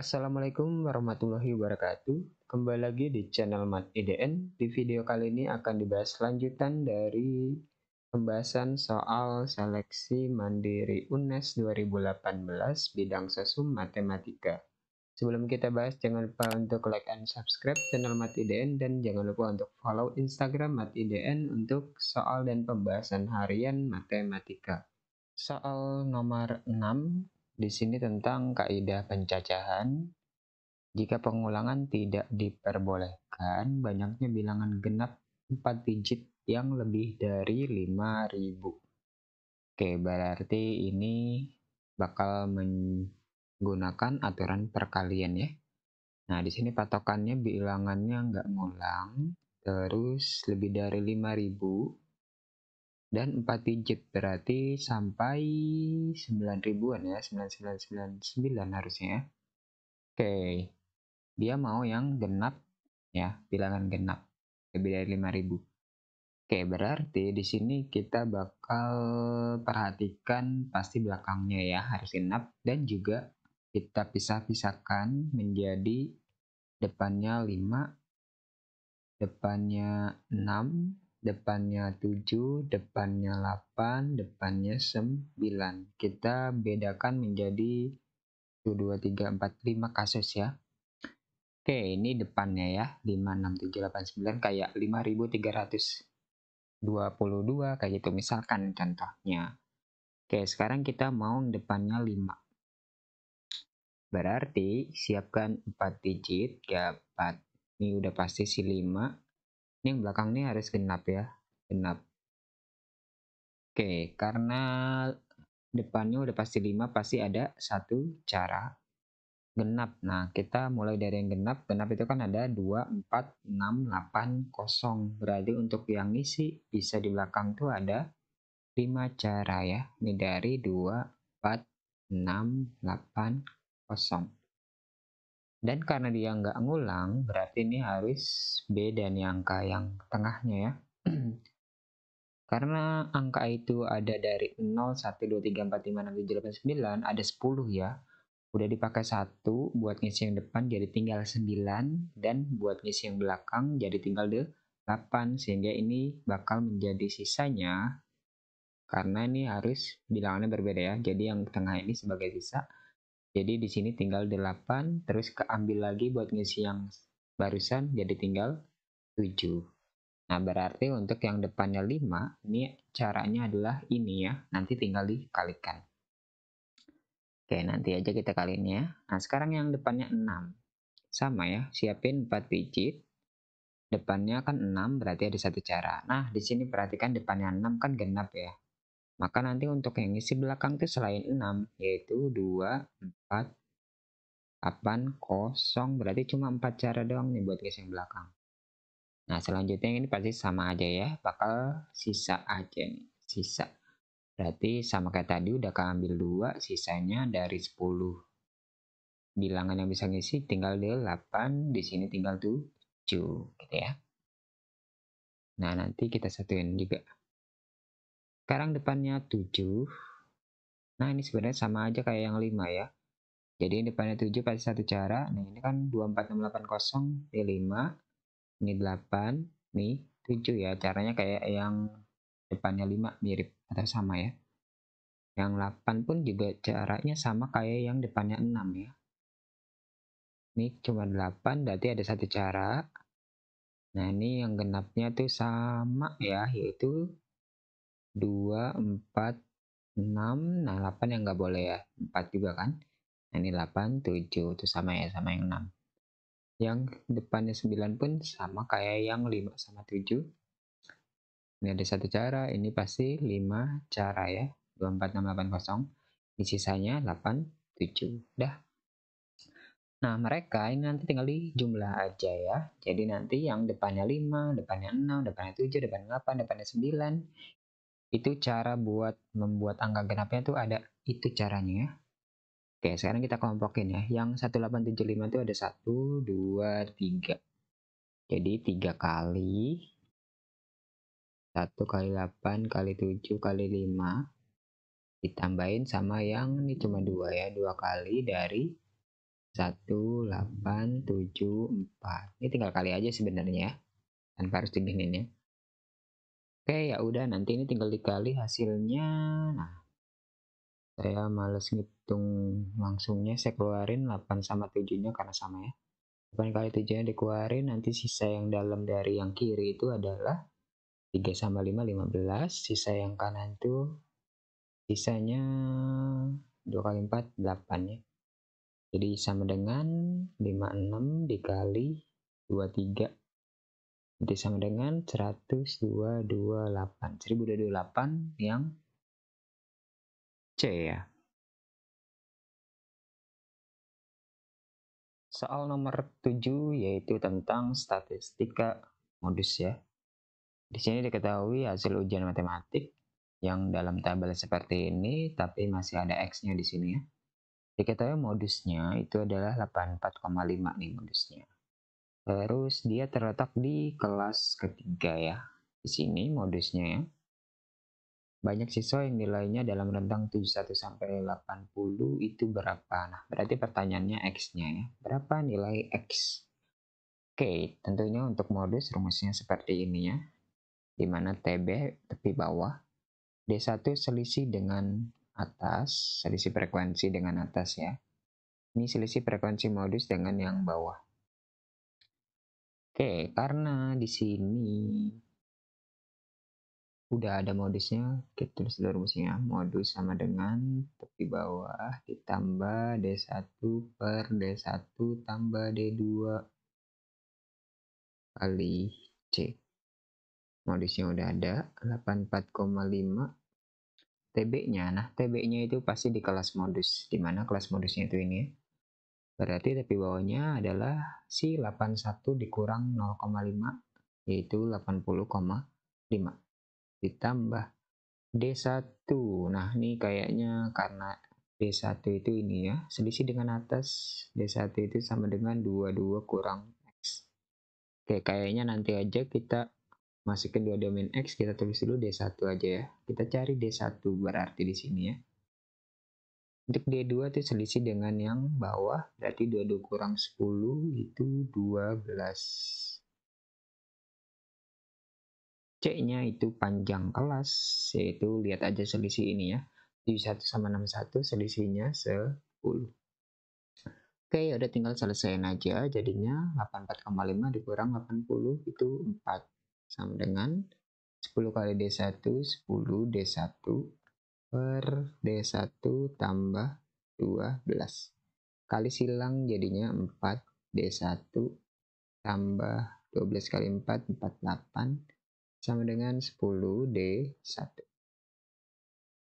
Assalamualaikum warahmatullahi wabarakatuh. Kembali lagi di channel Mat IDN. Di video kali ini akan dibahas lanjutan dari pembahasan soal seleksi mandiri UNES 2018 bidang sosum matematika. Sebelum kita bahas, jangan lupa untuk like and subscribe channel Mat IDN dan jangan lupa untuk follow Instagram Mat IDN untuk soal dan pembahasan harian matematika. Soal nomor 6 di sini tentang kaidah pencacahan. Jika pengulangan tidak diperbolehkan, banyaknya bilangan genap 4 digit yang lebih dari 5.000. Oke, berarti ini bakal menggunakan aturan perkalian ya. Nah, di sini patokannya bilangannya nggak ngulang, terus lebih dari 5.000 dan 4 digit, berarti sampai 9.000-an ya, 9999 harusnya ya. Oke, dia mau yang genap ya, bilangan genap lebih dari 5.000. Oke, berarti di sini kita bakal perhatikan pasti belakangnya ya harus genap, dan juga kita pisah-pisahkan menjadi depannya 5, depannya 6, depannya 7, depannya 8, depannya 9. Kita bedakan menjadi 1, 2, 3, 4, 5 kasus ya. Oke, ini depannya ya, 5, 6, 7, 8, 9, kayak 5.322 kayak gitu misalkan contohnya. Oke, sekarang kita mau depannya 5. Berarti siapkan 4 digit, dapat. Ini udah pasti si 5. Ini yang belakang ini harus genap ya, genap. Oke, karena depannya udah pasti 5, pasti ada satu cara genap. Nah, kita mulai dari yang genap. Genap itu kan ada 2, 4, 6, 8, 0. Berarti untuk yang ngisi bisa di belakang tuh ada 5 cara ya. Ini dari 2, 4, 6, 8, 0. Dan karena dia nggak ngulang, berarti ini harus beda nih angka yang tengahnya ya. Karena angka itu ada dari 0, 1, 2, 3, 4, 5, 6, 7, 8, 9, ada 10 ya. Udah dipakai 1 buat ngisi yang depan jadi tinggal 9, dan buat ngisi yang belakang jadi tinggal 8, sehingga ini bakal menjadi sisanya. Karena ini harus bilangannya berbeda ya. Jadi yang tengah ini sebagai sisa. Jadi di sini tinggal 8, terus keambil lagi buat ngisi yang barusan jadi tinggal 7. Nah, berarti untuk yang depannya 5, ini caranya adalah ini ya. Nanti tinggal dikalikan. Oke, nanti aja kita kaliin ya. Nah, sekarang yang depannya 6. Sama ya, siapin 4 digit. Depannya kan 6, berarti ada satu cara. Nah, di sini perhatikan depannya 6 kan genap ya. Maka nanti untuk yang isi belakang itu selain 6, yaitu 2, 4, 8, 0. Berarti cuma 4 cara doang nih buat ngisi yang belakang. Nah, selanjutnya ini pasti sama aja ya. Bakal sisa aja nih, sisa. Berarti sama kayak tadi udah keambil 2, sisanya dari 10. Bilangan yang bisa ngisi tinggal 8, di sini tinggal 7 gitu ya. Nah, nanti kita satuin juga. Sekarang depannya 7. Nah, ini sebenarnya sama aja kayak yang 5 ya. Jadi depannya 7 pasti satu cara. Nah, ini kan 2, 4, 6, 8, 0. Ini 5, ini 8, nih 7 ya. Caranya kayak yang depannya 5, mirip atau sama ya. Yang 8 pun juga caranya sama kayak yang depannya 6 ya. Ini cuma 8, berarti ada satu cara. Nah, ini yang genapnya tuh sama ya, yaitu 2, 4, 6. Nah, 8 yang nggak boleh ya, 4 juga kan. Nah, ini 8, 7, itu sama ya, sama yang 6. Yang depannya 9 pun sama kayak yang 5 sama 7. Ini ada satu cara, ini pasti 5 cara ya. 2, 4, 6, 8, 0. Ini sisanya 8, 7. Dah. Nah, mereka ini nanti tinggal dijumlah aja ya. Jadi nanti yang depannya 5, depannya 6, depannya 7, depannya 8, depannya 9. Itu cara buat membuat angka genapnya tuh ada itu caranya ya. Oke, sekarang kita kelompokin ya. Yang 1875 itu ada 1, 2, 3. Jadi 3 kali. 1 kali 8 kali 7 kali 5. Ditambahin sama yang ini cuma 2 ya. 2 kali dari 1874. Ini tinggal kali aja sebenarnya, tanpa harus diginiin ya. Oke, ya udah, nanti ini tinggal dikali hasilnya. Nah, saya males ngitung langsungnya, saya keluarin 8 sama 7-nya karena sama ya. 8 kali 7-nya dikeluarin, nanti sisa yang dalam dari yang kiri itu adalah 3 sama 5, 15. Sisa yang kanan tuh, sisanya 2 kali 4, 8 ya. Jadi sama dengan 56 dikali 23. Nanti sama dengan 1228. 1228 yang C ya. Soal nomor 7 yaitu tentang statistika modus ya. Di sini diketahui hasil ujian matematik yang dalam tabel seperti ini, tapi masih ada X-nya di sini ya. Diketahui modusnya itu adalah 84,5 nih modusnya. Terus dia terletak di kelas ketiga ya. Di sini modusnya ya. Banyak siswa yang nilainya dalam rentang 71 sampai 80 itu berapa? Nah, berarti pertanyaannya X-nya ya. Berapa nilai X? Oke, tentunya untuk modus rumusnya seperti ini ya. Di mana TB tepi bawah, D1 selisih dengan atas, selisih frekuensi dengan atas ya. Ini selisih frekuensi modus dengan yang bawah. Oke, karena di sini udah ada modusnya, kita tulis dulu rumusnya. Modus sama dengan tepi bawah ditambah D1 per D1 tambah D2 kali C. Modusnya udah ada 84,5 TB-nya. Nah, TB-nya itu pasti di kelas modus, dimana kelas modusnya itu ini. Berarti tepi bawahnya adalah si 81 dikurang 0,5, yaitu 80,5. Ditambah D1. Nah, ini kayaknya karena D1 itu ini ya, selisih dengan atas. D1 itu sama dengan 22 kurang X. Oke, kayaknya nanti aja kita masukin 22 min X, kita tulis dulu D1 aja ya. Kita cari D1 berarti di sini ya. Untuk D2 itu selisih dengan yang bawah, berarti 22 kurang 10 itu 12. C-nya itu panjang kelas, yaitu lihat aja selisih ini ya. 71 sama 61 selisihnya 10. Oke, udah tinggal selesaiin aja. Jadinya 84,5 dikurang 80 itu 4. Sama dengan 10 kali D1, 10 D1 per D1 tambah 12. Kali silang jadinya 4 D1 tambah 12 kali 4, 48 sama dengan 10 D1.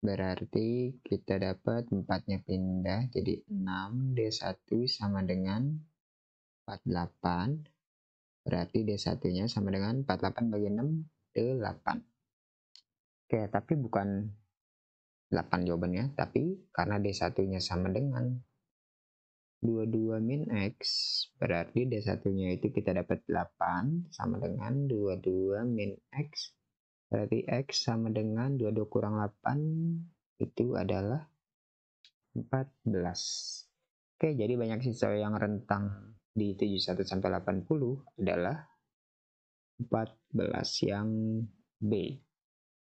Berarti kita dapat 4-nya pindah jadi 6 D1 sama dengan 48. Berarti D1-nya sama dengan 48 bagi 6, 8. Oke, tapi bukan 8 jawabannya, tapi karena D1-nya sama dengan 22 min X, berarti D1-nya itu kita dapat 8 sama dengan 22 min X. Berarti X sama dengan 22 kurang 8 itu adalah 14. Oke, jadi banyak siswa yang rentang di 71 sampai 80 adalah 14 yang B.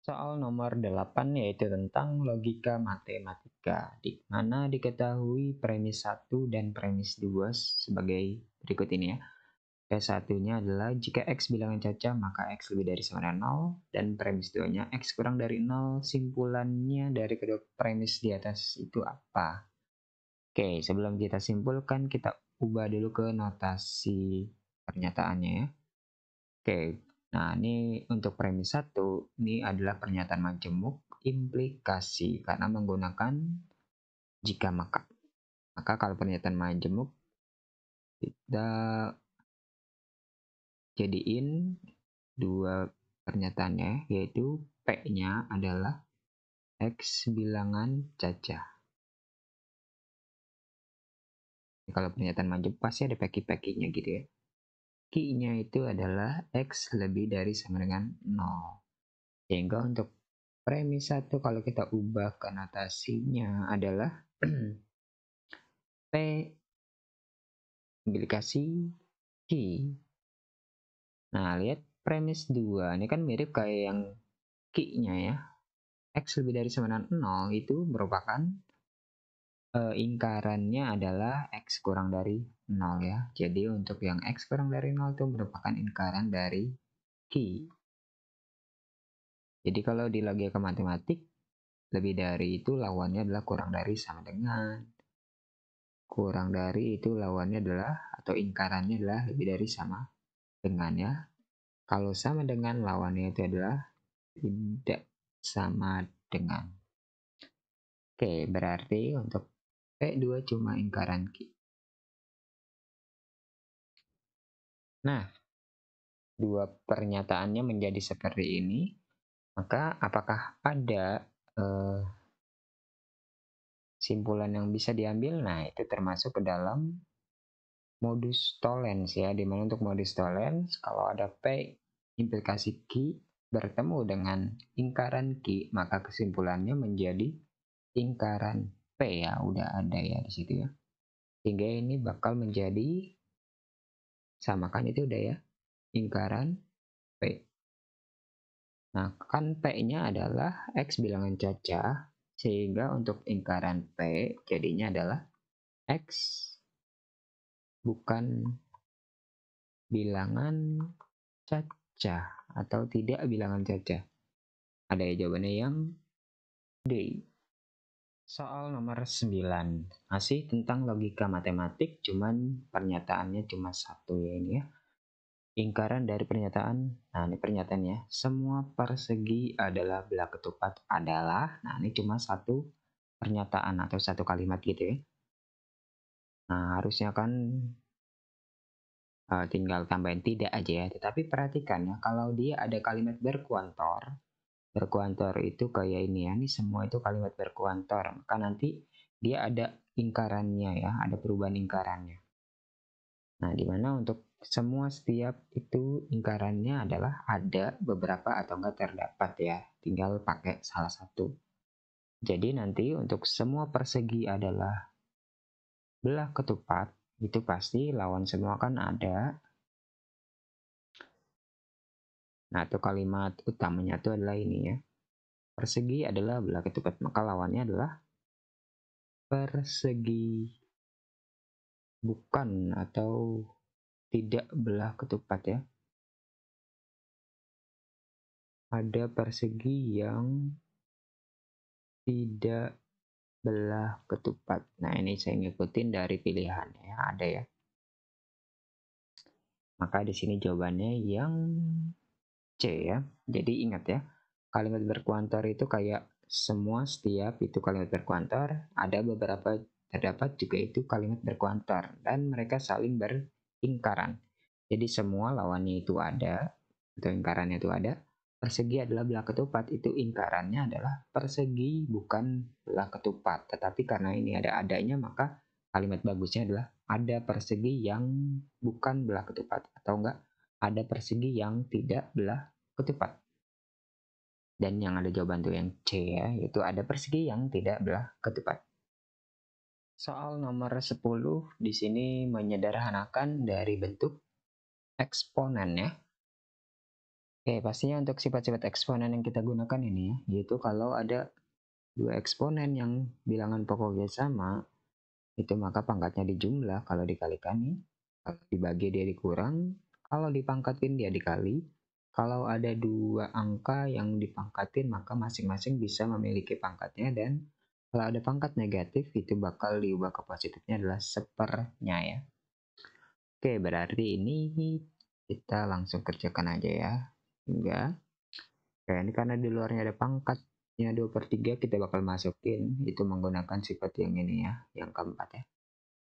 Soal nomor 8 yaitu tentang logika matematika, di mana diketahui premis 1 dan premis 2 sebagai berikut ini ya. P1-nya adalah jika X bilangan caca maka X lebih dari sama dengan 0, dan premis 2-nya X kurang dari 0, simpulannya dari kedua premis di atas itu apa? Oke, sebelum kita simpulkan kita ubah dulu ke notasi pernyataannya ya. Oke, nah ini untuk premis 1, ini adalah pernyataan majemuk implikasi karena menggunakan jika maka. Maka kalau pernyataan majemuk kita jadiin dua pernyataannya, yaitu P-nya adalah X bilangan caca. Kalau pernyataan majemuk pasti ada peki-pekinya gitu ya. Q-nya itu adalah X lebih dari sama dengan 0. Sehingga untuk premis 1 kalau kita ubah ke notasinya adalah P implikasi Q. Nah, lihat premis 2. Ini kan mirip kayak yang Q-nya ya. X lebih dari sama dengan 0 itu merupakan ingkarannya adalah X kurang dari 0 ya. Jadi untuk yang X kurang dari 0 itu merupakan ingkaran dari Q. Jadi kalau di logika matematik, lebih dari itu lawannya adalah kurang dari sama dengan. Kurang dari itu lawannya adalah, atau ingkarannya adalah lebih dari sama dengan ya. Kalau sama dengan lawannya itu adalah tidak sama dengan. Oke, berarti untuk P2 cuma ingkaran Q. Nah, dua pernyataannya menjadi seperti ini. Maka apakah ada simpulan yang bisa diambil? Nah, itu termasuk ke dalam modus tollens ya. Dimana untuk modus tollens, kalau ada P implikasi Q bertemu dengan ingkaran Q, maka kesimpulannya menjadi ingkaran P ya. Udah ada ya di situ ya. Sehingga ini bakal menjadi, samakan itu udah ya, ingkaran P. Nah, kan P-nya adalah X bilangan cacah, sehingga untuk ingkaran P jadinya adalah X bukan bilangan cacah atau tidak bilangan cacah. Ada ya jawabannya yang D. Soal nomor 9. Masih tentang logika matematik, cuman pernyataannya cuma satu ya ini ya. Ingkaran dari pernyataan, nah ini pernyataannya, semua persegi adalah belah ketupat adalah, nah ini cuma satu pernyataan atau satu kalimat gitu ya. Nah harusnya kan tinggal tambahin tidak aja ya, tetapi perhatikan ya, kalau dia ada kalimat berkuantor, berkuantor itu kayak ini ya, ini semua itu kalimat berkuantor, maka nanti dia ada ingkarannya ya, ada perubahan ingkarannya. Nah, dimana untuk semua setiap itu ingkarannya adalah ada beberapa atau enggak terdapat ya, tinggal pakai salah satu. Jadi nanti untuk semua persegi adalah belah ketupat, itu pasti lawan semua kan ada. Nah, itu kalimat utamanya itu adalah ini ya. Persegi adalah belah ketupat, maka lawannya adalah persegi bukan atau tidak belah ketupat ya. Ada persegi yang tidak belah ketupat. Nah, ini saya ngikutin dari pilihannya ya, ada ya. Maka di sini jawabannya yang C ya. Jadi ingat ya, kalimat berkuantor itu kayak semua setiap itu kalimat berkuantor, ada beberapa terdapat juga itu kalimat berkuantor dan mereka saling beringkaran. Jadi semua lawannya itu ada atau ingkarannya itu ada. Persegi adalah belah ketupat, itu ingkarannya adalah persegi bukan belah ketupat. Tetapi karena ini ada adanya, maka kalimat bagusnya adalah ada persegi yang bukan belah ketupat, atau enggak ada persegi yang tidak belah ketupat. Dan yang ada jawaban tuh yang C ya, yaitu ada persegi yang tidak belah ketupat. Soal nomor 10 di sini menyederhanakan dari bentuk eksponen ya. Oke, pastinya untuk sifat-sifat eksponen yang kita gunakan ini ya, yaitu kalau ada dua eksponen yang bilangan pokoknya sama, itu maka pangkatnya dijumlah, kalau dikalikan nih, kalau dibagi dia dikurang, kalau dipangkatin dia dikali, kalau ada dua angka yang dipangkatin maka masing-masing bisa memiliki pangkatnya, dan kalau ada pangkat negatif itu bakal diubah ke positifnya adalah sepernya ya. Oke, berarti ini kita langsung kerjakan aja ya. Hingga ini karena di luarnya ada pangkatnya 2/3, kita bakal masukin itu menggunakan sifat yang ini ya, yang keempat ya.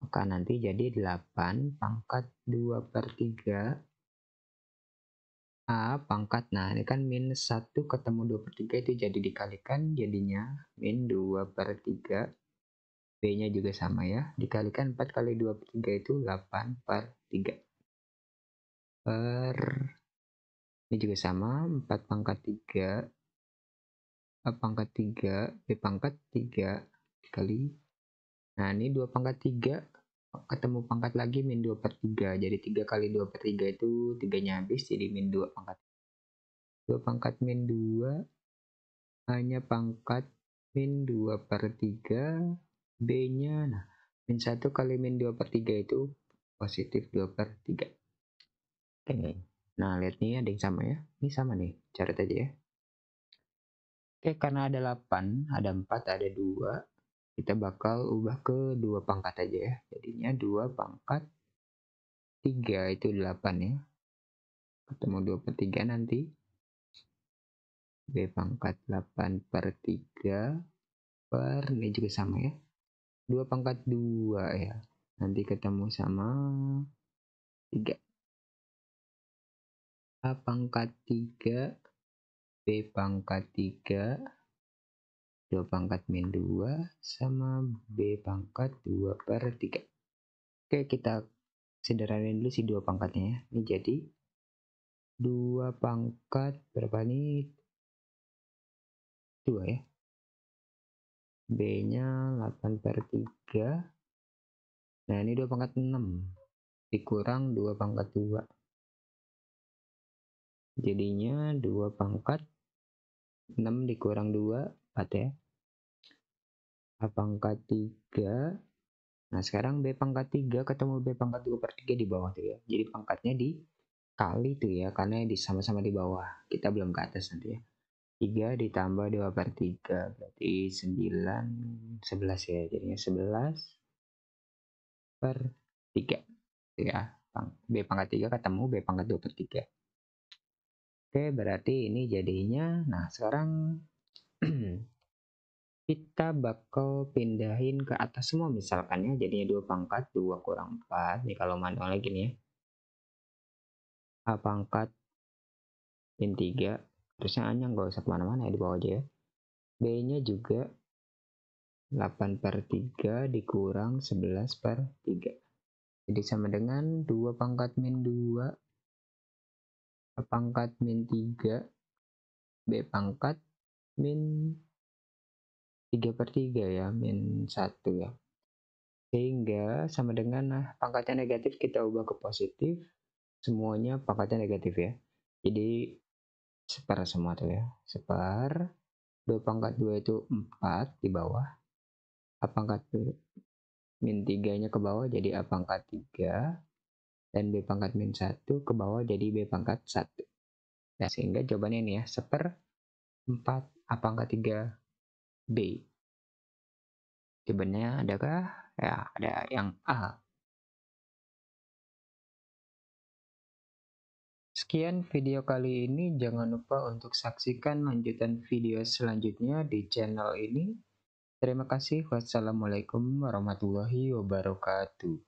Maka nanti jadi 8 pangkat 2/3 A pangkat, nah ini kan minus 1 ketemu 2/3 itu jadi dikalikan, jadinya min 2/3. B nya juga sama ya, dikalikan 4 kali 2/3 itu 8/3 per, ini juga sama, 4 pangkat 3 A pangkat 3 B pangkat 3 dikali, nah ini 2/3, ketemu pangkat lagi min 2/3. Jadi 3 kali 2/3 itu 3-nya habis, jadi min 2 pangkat. 2 pangkat min 2 hanya pangkat min 2/3 B-nya. Nah, min 1 kali min 2/3 itu positif 2/3. Oke. Nah, lihat nih ada yang sama ya. Ini sama nih, catat aja ya. Oke, karena ada 8, ada 4, ada 2. Kita bakal ubah ke 2 pangkat aja ya. Jadinya 2 pangkat 3 itu 8 ya. Ketemu 2/3 nanti. B pangkat 8/3 per, ini juga sama ya. 2 pangkat 2 ya. Nanti ketemu sama 3. A pangkat 3, B pangkat 3, 2 pangkat min 2 sama B pangkat 2/3. Oke, kita sederhanain dulu si 2 pangkatnya ya. Ini jadi 2 pangkat berapa nih? 2 ya. B-nya 8/3. Nah, ini 2 pangkat 6 dikurang 2 pangkat 2. Jadinya 2 pangkat 6 dikurang 2, 4 ya. A pangkat 3. Nah, sekarang B pangkat 3 ketemu B pangkat 2/3 di bawah tuh ya. Jadi pangkatnya dikali tuh ya, karena sama-sama di bawah. Kita belum ke atas nanti ya. 3 ditambah 2/3 berarti 9, 11 ya. Jadinya 11/3 ya. B pangkat 3 ketemu B pangkat 2/3. Oke, berarti ini jadinya. Nah, sekarang kita bakal pindahin ke atas semua misalkan ya. Jadinya 2 pangkat 2 kurang 4. Nih kalau manual lagi nih ya. A pangkat min 3. Terusnya A-nya nggak usah kemana-mana ya, di bawah aja ya. B-nya juga 8/3 dikurang 11/3. Jadi sama dengan 2 pangkat min 2, A pangkat min 3, B pangkat min 3/3 ya, min 1 ya. Sehingga sama dengan, nah, pangkatnya negatif kita ubah ke positif, semuanya pangkatnya negatif ya. Jadi separ semua tuh ya, separ. 2 pangkat 2 itu 4 di bawah. A pangkat min 3-nya ke bawah jadi A pangkat 3. Dan B pangkat min 1 ke bawah jadi B pangkat 1. Nah, sehingga jawabannya ini ya, 1/4 A pangkat 3 B. Jawabannya adakah? Ya, ada yang A. Sekian video kali ini, jangan lupa untuk saksikan lanjutan video selanjutnya di channel ini. Terima kasih. Wassalamualaikum warahmatullahi wabarakatuh.